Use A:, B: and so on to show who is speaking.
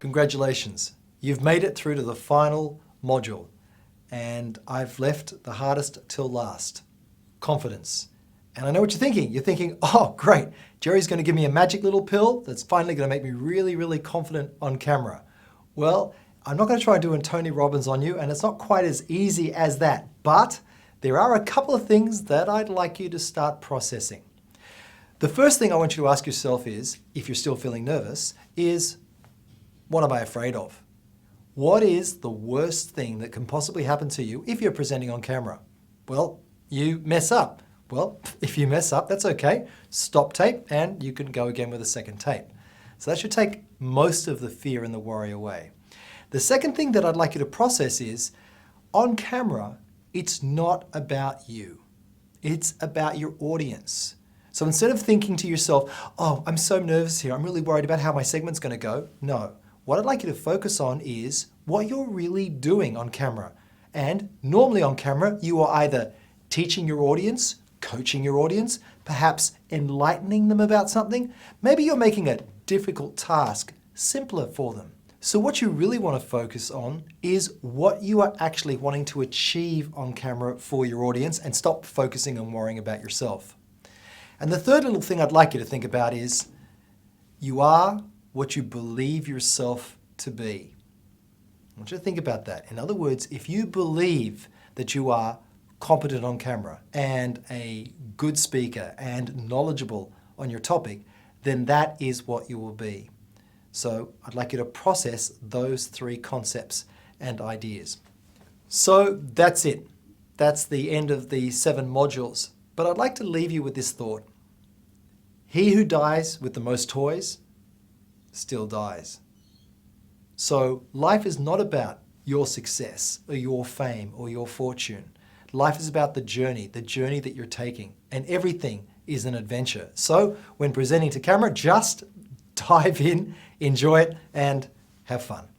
A: Congratulations, you've made it through to the final module, and I've left the hardest till last, confidence. And I know what you're thinking. You're thinking, oh great, Gerry's going to give me a magic little pill that's finally going to make me really, really confident on camera. Well, I'm not going to try and do a Tony Robbins on you, and it's not quite as easy as that, but there are a couple of things that I'd like you to start processing. The first thing I want you to ask yourself is, if you're still feeling nervous, is what am I afraid of? What is the worst thing that can possibly happen to you if you're presenting on camera? Well, you mess up. Well, if you mess up, that's okay. Stop tape and you can go again with a second tape. So that should take most of the fear and the worry away. The second thing that I'd like you to process is, on camera, it's not about you. It's about your audience. So instead of thinking to yourself, oh, I'm so nervous here, I'm really worried about how my segment's going to go. No, what I'd like you to focus on is what you're really doing on camera. And normally on camera, you are either teaching your audience, coaching your audience, perhaps enlightening them about something. Maybe you're making a difficult task simpler for them. So what you really want to focus on is what you are actually wanting to achieve on camera for your audience, and stop focusing on worrying about yourself. And the third little thing I'd like you to think about is, you are what you believe yourself to be. I want you to think about that. In other words, if you believe that you are competent on camera and a good speaker and knowledgeable on your topic, then that is what you will be. So I'd like you to process those three concepts and ideas. So that's it. That's the end of the 7 modules. But I'd like to leave you with this thought. He who dies with the most toys still dies. So life is not about your success or your fame or your fortune. Life is about the journey that you're taking, and everything is an adventure. So when presenting to camera, just dive in, enjoy it, and have fun.